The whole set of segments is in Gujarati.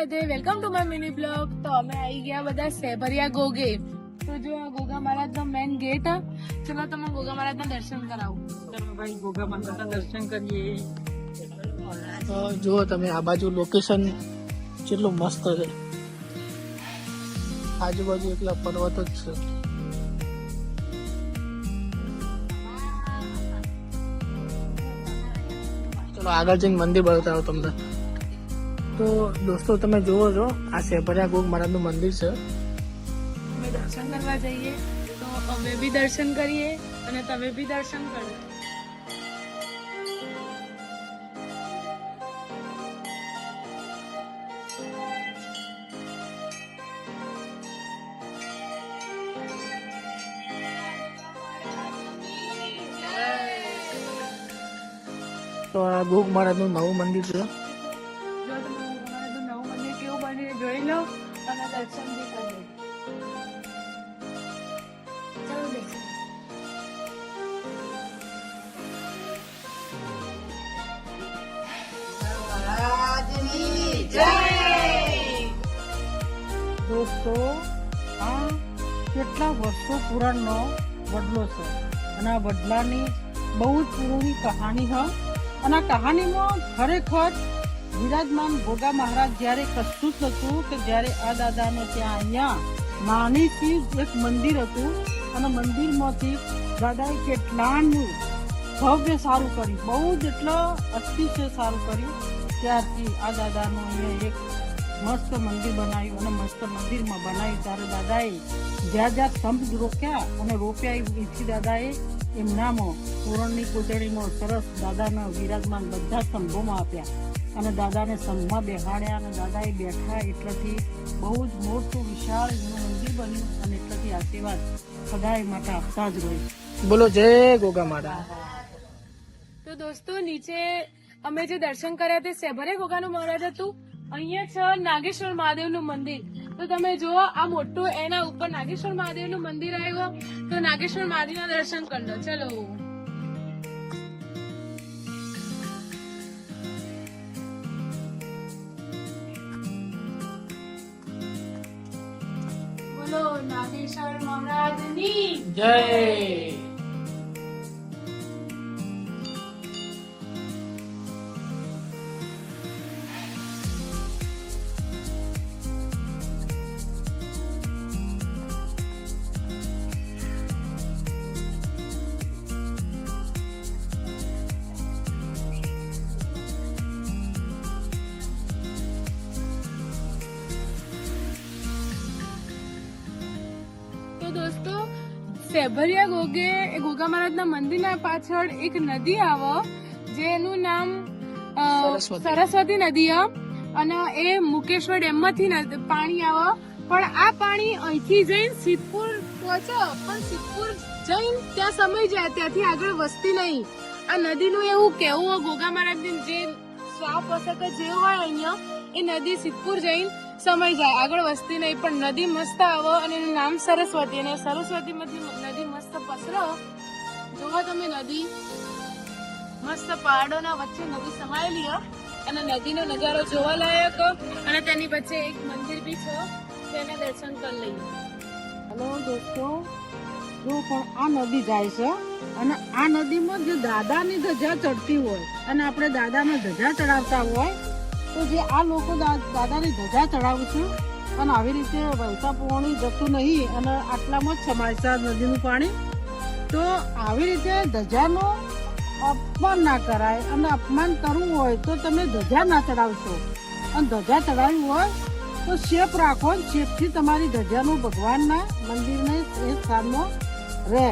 Radhe welcome to my mini blog. તો અમે આવી ગયા બધા સેભરિયા ગોગે। તો જો આ ગોગા મહારાજ નો મેન ગેટ, ચલો તમે ગોગા મહારાજ ના દર્શન કરાવું। ચલો ભાઈ ગોગા માતાના દર્શન કરીએ। તો જુઓ તમે આ બાજુ લોકેશન કેટલું મસ્ત છે, આજુબાજુ એકલા પર્વત જ છે। ચલો આગળ જઈને મંદિર બતાવો તમને। તો દોસ્તો તમે જુઓ છો આ સેભરિયા ગોગ મહારાજ નું મંદિર છે। અમે દર્શન કરવા જઈએ તો અમે બી દર્શન કરીએ અને તમે બી દર્શન કરો। તો આ ગોગ મહારાજ નું નવું મંદિર છે। જો તમે ગોગા મહારાજ નું નવું મંદિર કેવું બની જોઈ લો અને દર્શન બી કરી લો। ચાલો દર્શન। દોસ્તો આ કેટલા વર્ષો પુરાણનો વડલો છે અને આ વડલાની બહુ જ પુરાણી કહાની છે અને આ કહાનીમાં ખરેખર વિરાજમાન ગોગા મહારાજ જ્યારે કશું જ નતું કે જ્યારે આ દાદાને ત્યાં અહીંયા નાનીથી એક મંદિર હતું અને મંદિરમાંથી દાદાએ કેટલાનું ભવ્ય સારું કર્યું, બહુ જ એટલે અતિશય સારું કર્યું। ત્યારથી આ દાદાનું અહીંયા એક મસ્ત મંદિર બનાવ્યું અને મસ્ત મંદિરમાં બનાવ્યું ત્યારે દાદાએ જ્યાં જ્યાં સ્તંભ રોક્યા અને રોપ્યા એથી દાદાએ એમનામાં પૂરણની કોચડીમાં સરસ દાદાના વિરાજમાન બધા સ્તંભોમાં આપ્યા અને દાદાને સ્તંભમાં બેહાડ્યા અને દાદાએ બેઠા એટલેથી બહુ જ મોટું વિશાળ એનું મંદિર બન્યું અને એટલેથી આશીર્વાદ સદાય માટે આપતા જ રહે। બોલો જય ગોગા મહારાજ। તો દોસ્તો નીચે અમે જે દર્શન કર્યા તે સેભરિયા ગોગાનું મહારાજ હતું। અહીંયા છે નાગેશ્વર મહાદેવનું મંદિર। તો તમે જુઓ આ મોટું એના ઉપર નાગેશ્વર મહાદેવનું મંદિર આવ્યું। તો નાગેશ્વર મહાદેવના દર્શન કરી લો। ચલો બોલો નાગેશ્વર મહારાજની જય। તો દોસ્તો સેભરિયા ગોગે એ ગોગા મહારાજના મંદિરના પાછળ એક નદી આવે જેનું નામ સરસ્વતી નદી છે અને એ મુકેશ્વર ડેમમાંથી પાણી આવે। પણ આ પાણી અહીંથી જઈને સિદ્ધપુર પહોંચે પણ સિદ્ધપુર જઈને ત્યાં સમય જાય, ત્યાંથી આગળ વસ્તી નહીં। આ નદીનું એવું કેવું ગોગા મહારાજની જે શ્રાપ હશે કે જે હોય અહીંયા એ નદી સિદ્ધપુર જઈને સમય જાય, આગળ વસ્તી નહીં પણ નદી મસ્ત આવે અને એનું નામ સરસ્વતી અને સરસ્વતીમાંથી નદી મસ્ત પસરો। જોવો તમે નદી મસ્ત પહાડોના વચ્ચે નદી સમાયેલી છે અને નદીનો નજારો જોવા લાયક અને તેની વચ્ચે એક મંદિર બી છે, તેના દર્શન કરી લઈએ। હલો દોસ્તો, જો પણ આ નદી જાય છે અને આ નદીમાં જે દાદાની ધજા ચડતી હોય અને આપણે દાદાને ધજા ચડાવતા હોય તો જે આ લોકો દાદાની ધજા ચડાવે છે અને આવી રીતે વહેતા પાણી જતું નહીં અને આટલામાં જ સમાય છે નદીનું પાણી। તો આવી રીતે ધજાનો અપમાન ના કરાય અને અપમાન કરવું હોય તો તમે ધજા ના ચડાવશો અને ધજા ચડાવી હોય તો શેપ રાખો, શેપથી તમારી ધજાનું ભગવાનના મંદિરને એ સ્થાનમાં રહે।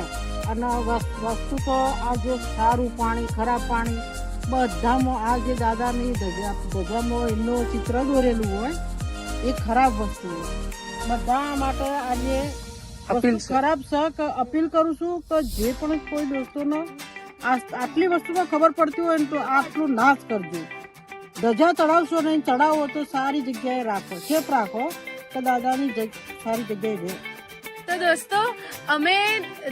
અને વસ્તુ તો આ જે સારું પાણી ખરાબ પાણી બધામાં આ જે દાદાની ધજામાં એમનું ચિત્ર દોરેલું હોય એ ખરાબ વસ્તુ બધા માટે આજે ખરાબ છે કે અપીલ કરું છું કે જે પણ કોઈ દોસ્તોને આટલી વસ્તુમાં ખબર પડતી હોય ને તો આટલું ના જ કરજો। ધજા ચડાવશો નહીં, ચડાવો તો સારી જગ્યાએ રાખો, શેપ રાખો કે દાદાની સારી જગ્યાએ રહે। તો દોસ્તો અમે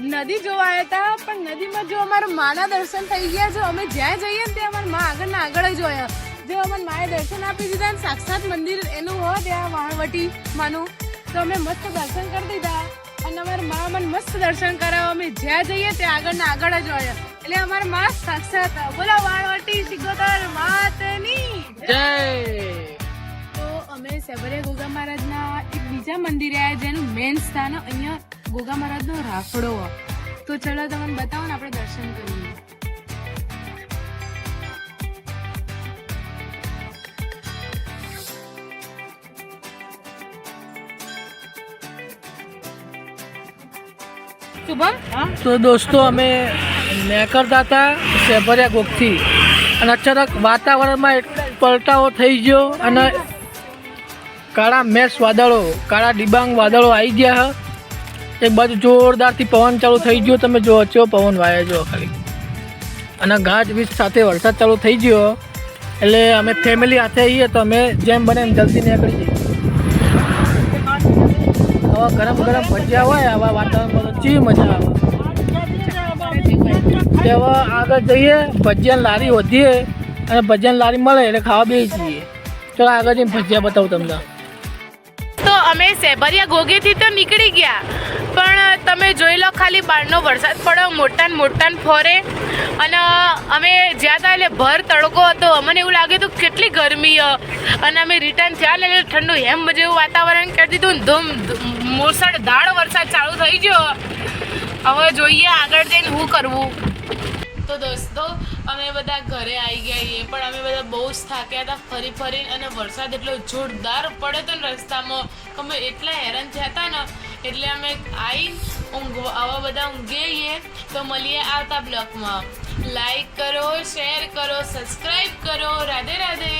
નદી જોવા આવ્યા હતા પણ નદીમાં જો અમારા માના દર્શન થઈ ગયા છે। અમે જ્યાં જઈએ ને ત્યાં અમારા મા આગળ જ જોયા જે અમને માએ દર્શન આપી દીધા ને સાક્ષાત મંદિર એનું હોય ત્યાં વાણવટી માનું, તો અમે મસ્ત દર્શન કરી દીધા અને અમારી મા અમને મસ્ત દર્શન કરાવો. અમે જ્યાં જઈએ ત્યાં આગળ ને આગળ જ હોય એટલે અમારી મા સાક્ષાત. બોલો વાણવટી સિગોતર માતની જય. તો અમે સેબરિયા ગોગા મહારાજના એક બીજા મંદિરે આવ્યા જેનું મેન સ્થાન અહીંયા ગોગા મહારાજનો રાફડો. તો ચલો તમને બતાવો ને આપણે દર્શન કરીએ. શુભમ, તો દોસ્તો અમે નીકળતા હતા સેબરિયા ગોગથી અને અચાનક વાતાવરણમાં એક પલટાવો થઈ ગયો અને કાળા મેષ વાદળો, કાળા ડિબાંગ વાદળો આવી ગયા. એક બાજુ જોરદારથી પવન ચાલુ થઈ ગયો. તમે જો ચેવો પવન વાય જો ખાલી, અને ગાજવીજ સાથે વરસાદ ચાલુ થઈ ગયો. એટલે અમે ફેમિલી સાથે આવીએ તો અમે જેમ બને એમ જલ્દી નીકળી જઈએ. આવા ગરમ ગરમ ભજીયા હોય આવા વાતાવરણમાં તો ચી મજા આવે. હવે આગળ જઈએ, ભજીયાની લારી વધીએ અને ભજીયાની લારી મળે એટલે ખાવા બેસી જઈએ. ચલો આગળ જઈને ભજીયા બતાવું તમને. તો અમે સેબરિયા ગોગેથી તો નીકળી ગયા, પણ તમે જોઈ લો ખાલી બહારનો વરસાદ પડ્યો મોટા ને ફોરે, અને અમે જ્યાં હતા એટલે ભર તડકો હતો. અમને એવું લાગ્યું હતું કેટલી ગરમી, અને અમે રિટર્ન થયા ને એટલે ઠંડુ હેમ જેવું વાતાવરણ કરી દીધું. ધૂમ મુસળધાર વરસાદ ચાલુ થઈ ગયો. હવે જોઈએ આગળ જઈને શું કરવું. તો દોસ્તો અમે બધા ઘરે આવી ગયા છીએ, પણ અમે બધા બહુ જ થાક્યા હતા ફરી ફરી, અને વરસાદ એટલો જોરદાર પડે તો ને રસ્તામાં અમે એટલા હેરાન થયા હતા ને એટલે અમે આવા બધા ઊંઘીએ છીએ. તો મળીએ આવતા બ્લોગમાં. લાઈક કરો, શેર કરો, સબસ્ક્રાઈબ કરો. રાધે રાધે.